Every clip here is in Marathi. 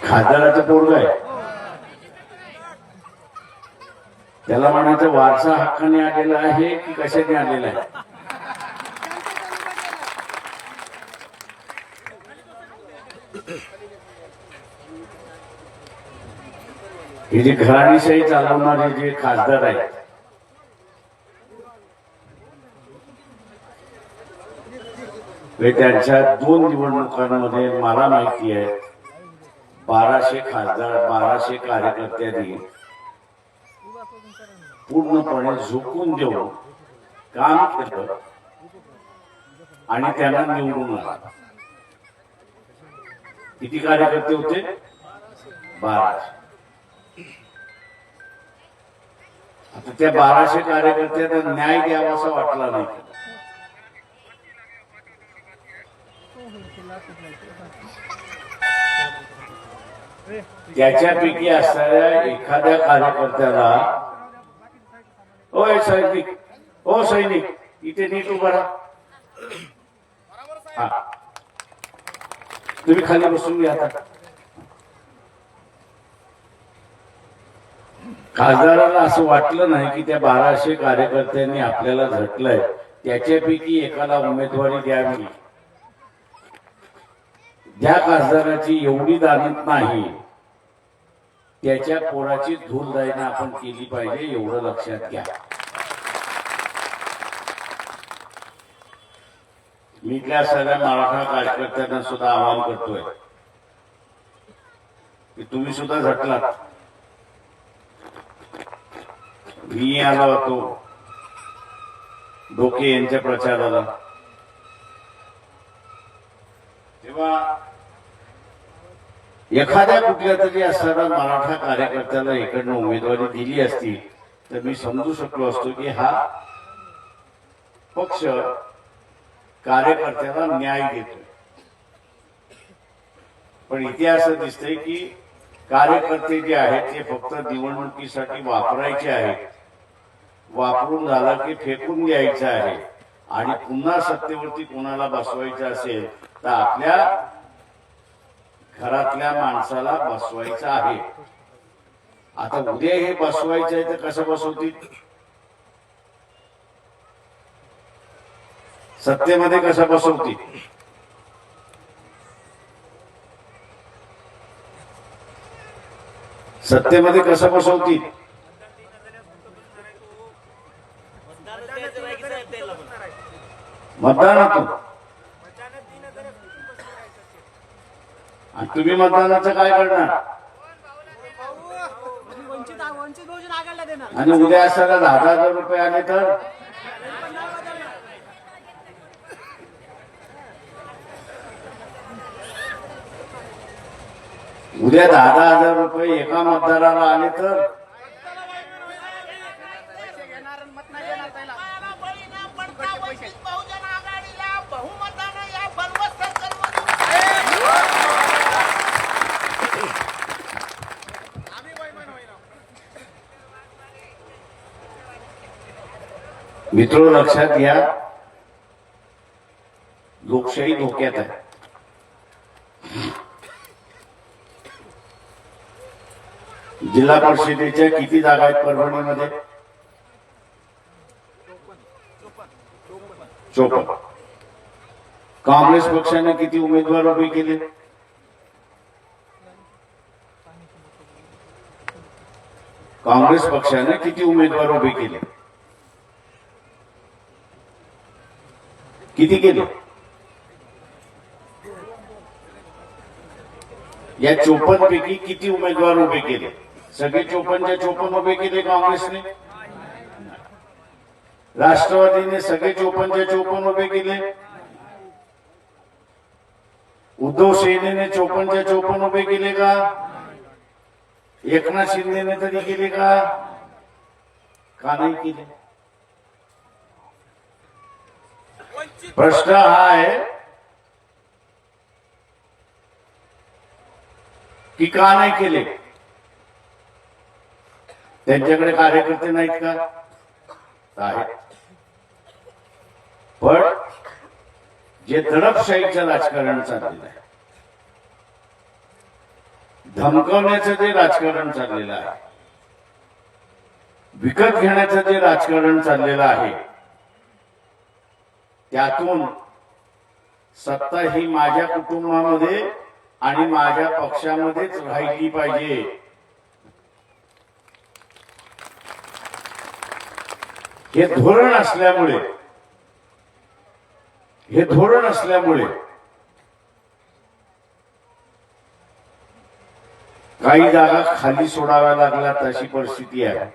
खासदाराचं पोरग आहे, त्याला म्हणायचं वारसा हक्काने आलेला आहे की कशाने आलेला आहे? हे जे घराणीशाही चालवणारे जे खासदार आहेत, त्यांच्या 2 निवडणुकांमध्ये मला माहिती आहे 1200 खासदार 1200 कार्यकर्त्यांनी पूर्णपणे झुकून देऊन काम केलं आणि त्यांना निवडून आला. किती कार्यकर्ते होते? 1200. आता त्या 1200 कार्यकर्त्यांना न्याय द्यावा असं वाटला नाही. त्याच्यापैकी असणाऱ्या एखाद्या कार्यकर्त्याला, ओय सैनिक, ओ सैनिक, इथे नीट उभा राहा, तुम्ही खाली बसून घ्या. आता खासदाराला असं वाटलं नाही की त्या 1200 कार्यकर्त्यांनी आपल्याला झटलंय, त्याच्यापैकी एकाला उमेदवारी द्यावी. ज्या खासदाराची एवढी दानत नाही त्याच्या पोराची धूल जाईना आपण केली पाहिजे, एवढं लक्षात घ्या. मी इथल्या सगळ्या मराठा कार्यकर्त्यांना सुद्धा आवाहन करतोय की तुम्ही सुद्धा झटलात. मी आलो होतो डोके यांच्या प्रचाराला, तेव्हा एखाद्या कुठल्या तरी असणारा मराठा कार्यकर्त्याला इकडनं उमेदवारी दिली असती तर मी समजू शकलो असतो की हा पक्ष कार्यकर्त्याला न्याय देतो. पण इथे असं दिसतंय की कार्यकर्ते जे आहेत ते फक्त निवडणुकीसाठी वापरायचे आहेत, वापरून झाला की फेकून द्यायचं आहे आणि पुन्हा सत्तेवरती कोणाला बसवायचं असेल तर आपल्या घरातल्या माणसाला बसवायचं आहे. आता उद्या हे बसवायचं आहे तर कसं बसवतील? सत्तेमध्ये कसं बसवतील? सत्तेमध्ये कसं बसवतील? मतदानातून. आणि तुम्ही मतदानाचं काय करणार? आणि उद्या असायला 10,000 रुपये आले तर उद्या 10,000 रुपये एका मतदाराला आले तर मित्र लक्षात घ्या, लोकशाही धोक्यात आहे. जिल्हा परिषदेच्या किती जागा आहेत परभणीमध्ये? 54. काँग्रेस पक्षाने किती उमेदवार उभे केले? काँग्रेस पक्षाने किती उमेदवार उभे केले? किती केले? या 54 पैकी किती उमेदवार उभे केले? सगळे 54च्या 54 उभे केले काँग्रेसने? राष्ट्रवादीने सगळे 54च्या 54 उभे केले? उद्धव सेनेने 54च्या 54 उभे केले का? एकनाथ शिंदेने तरी केले का? का नाही केले? प्रश्न हा आहे की का नाही केले? त्यांच्याकडे कार्यकर्ते नाहीत का? आहेत. पण जे दडपशाहीचं राजकारण चाललेलं आहे, धमकवण्याचं जे राजकारण चाललेलं आहे, विकत घेण्याचं जे राजकारण चाललेलं आहे, त्यातून सत्ता ही माझ्या कुटुंबामध्ये आणि माझ्या पक्षामध्येच राहिली पाहिजे, हे धोरण असल्यामुळे काही जागा खाली सोडाव्या लागल्यात अशी परिस्थिती आहे.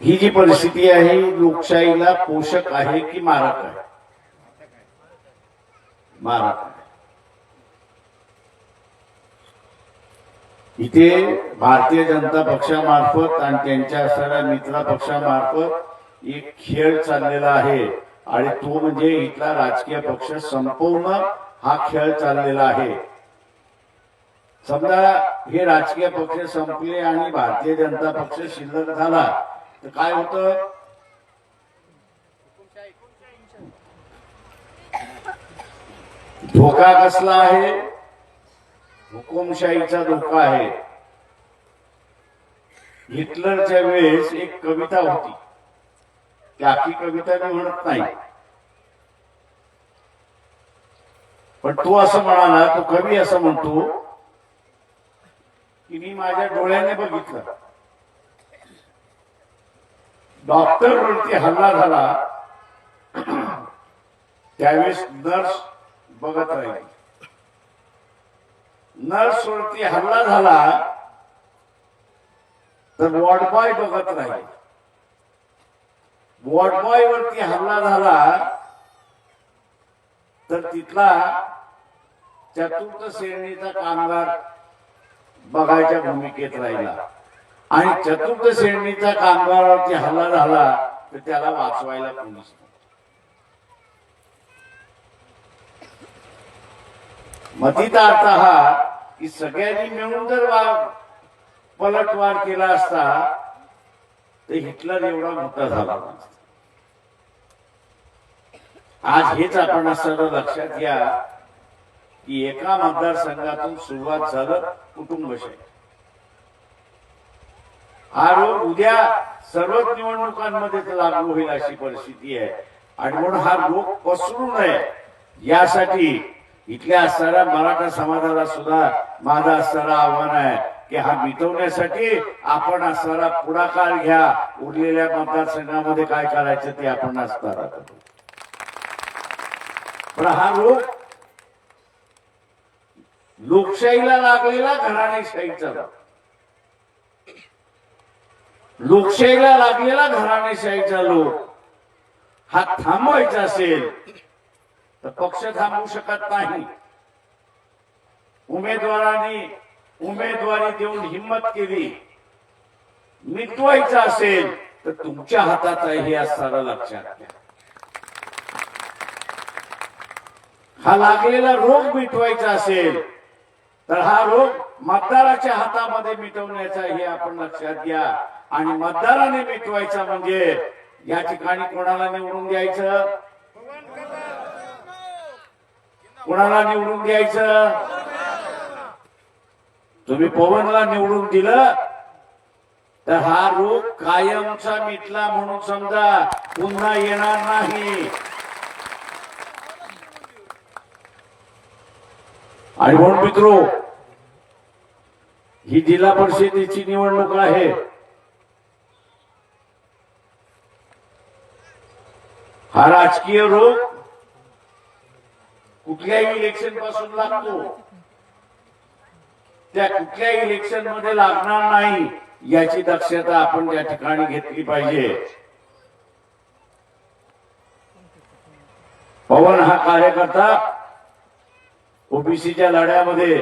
ही जी परिस्थिती आहे लोकशाहीला पोषक आहे की मारक आहे? मारक आहे. इथे भारतीय जनता पक्षामार्फत आणि त्यांच्या असणाऱ्या मित्र पक्षामार्फत एक खेळ चाललेला आहे आणि तो म्हणजे इथला राजकीय पक्ष संपवणं हा खेळ चाललेला आहे. समजा हे राजकीय पक्ष संपले आणि भारतीय जनता पक्ष शिल्लक झाला तर काय होतं? धोका कसला आहे? हुकुमशाहीचा धोका आहे. हिटलरच्या वेळेस एक कविता होती, ती आखी कविता मी म्हणत नाही, पण तो असं म्हणाला, तो कवी असं म्हणतो की मी माझ्या डोळ्याने बघितलं, डॉक्टर वरती हल्ला झाला त्यावेळेस नर्स बघत राहिली. नर्स वरती हल्ला झाला तर वॉर्ड बॉय बघत राहिले. वॉर्ड बॉय वरती हल्ला झाला तर तिथला चतुर्थ श्रेणीचा कामगार बघायच्या भूमिकेत राहिला आणि चतुर्थ श्रेणीचा कामगारावरती हल्ला झाला तर त्याला वाचवायला कोणीच नाही. मतीचा अर्थ हा की सगळ्यांनी मिळून जर पलटवार केला असता तर हिटलर एवढा मोठा झाला नसता. आज हेच आपण असं लक्षात घ्या की एका मतदारसंघातून सुरुवात झालं कुटुंबशाही. हा रोग उद्या सर्वच निवडणुकांमध्ये लागू होईल अशी परिस्थिती आहे आणि म्हणून हा रोग पसरू नये यासाठी इथल्या असणाऱ्या मराठा समाजाला सुद्धा माझं असणारं आव्हान आहे की हा मिटवण्यासाठी आपण असणारा पुढाकार घ्या. उरलेल्या मतदारसंघामध्ये काय करायचं ते आपण असणारा करू. पण हा रोग लोकशाहीला लागलेला घराणेशाहीचा रोग, लोकशाहीला लागलेला घराणेशाहीचा लोक हा थांबवायचा असेल तर पक्ष थांबवू शकत नाही. उमेदवारांनी उमेदवारी देऊन हिंमत केली, मिटवायचं असेल तर तुमच्या हातात आहे हे असणारं लक्षात घ्या. हा लागलेला रोग मिटवायचा असेल तर हा रोग मतदाराच्या हातामध्ये मिटवण्याचा हे आपण लक्षात घ्या. आणि मतदाराने मिटवायचा म्हणजे या ठिकाणी कोणाला निवडून द्यायचं? कोणाला निवडून द्यायचं? तुम्ही पवनला निवडून दिलं तर हा रोग कायमचा मिटला म्हणून समजा, पुन्हा येणार नाही. आणि म्हणून मित्रो, ही जिल्हा परिषदेची निवडणूक आहे. हा राजकीय रोग कुठल्याही इलेक्शन पासून लागतो, त्या कुठल्याही इलेक्शन मध्ये लागणार नाही याची दक्षता आपण त्या ठिकाणी घेतली पाहिजे. पवन हा कार्यकर्ता ओबीसीच्या लढ्यामध्ये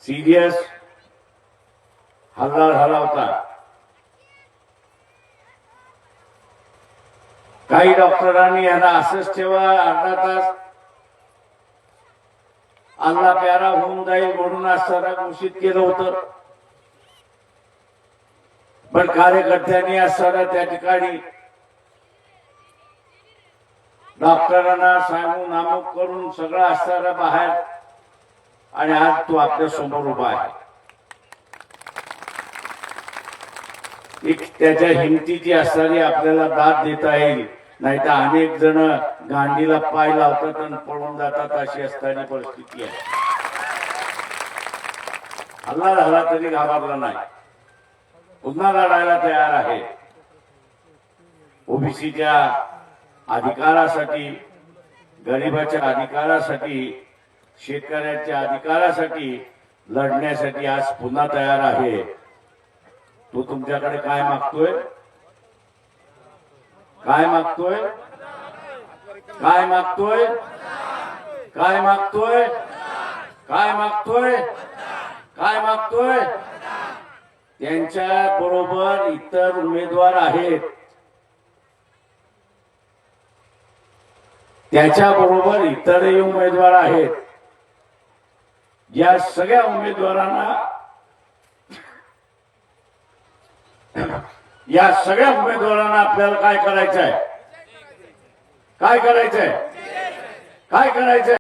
सिरियस हल्ला झाला होता. काही डॉक्टरांनी याला असंच ठेवा, अर्धा तास अल्ला प्यारा होऊन जाईल म्हणून असताना घोषित केलं होतं. पण कार्यकर्त्यांनी असताना त्या ठिकाणी डॉक्टरांना सांगून अमुक करून सगळं असताना बाहेर, आणि आज तो आपल्या समोर उभा आहे. एक त्याच्या हिमतीची असणारी आपल्याला दाद देता येईल, नाही तर अनेक जण गांडीला पाय लावतात आणि पळून जातात, अशी असणारी परिस्थिती आहे. हल्ला झाला तरी घाबरला नाही, पुन्हा लढायला तयार आहे. ओबीसीच्या अधिकारासाठी, गरिबाच्या अधिकारासाठी, शेतकऱ्यांच्या अधिकारासाठी लढण्यासाठी आज पुन्हा तयार आहे. तो तुमच्याकडे काय मागतोय? काय मागतोय? काय मागतोय? काय मागतोय? काय मागतोय? काय मागतोय? त्यांच्या बरोबर इतर उमेदवार आहेत, त्याच्या बरोबर इतरही उमेदवार आहेत. या सगळ्या उमेदवारांना आपल्याला काय करायचं आहे? काय करायचंय? काय करायचंय?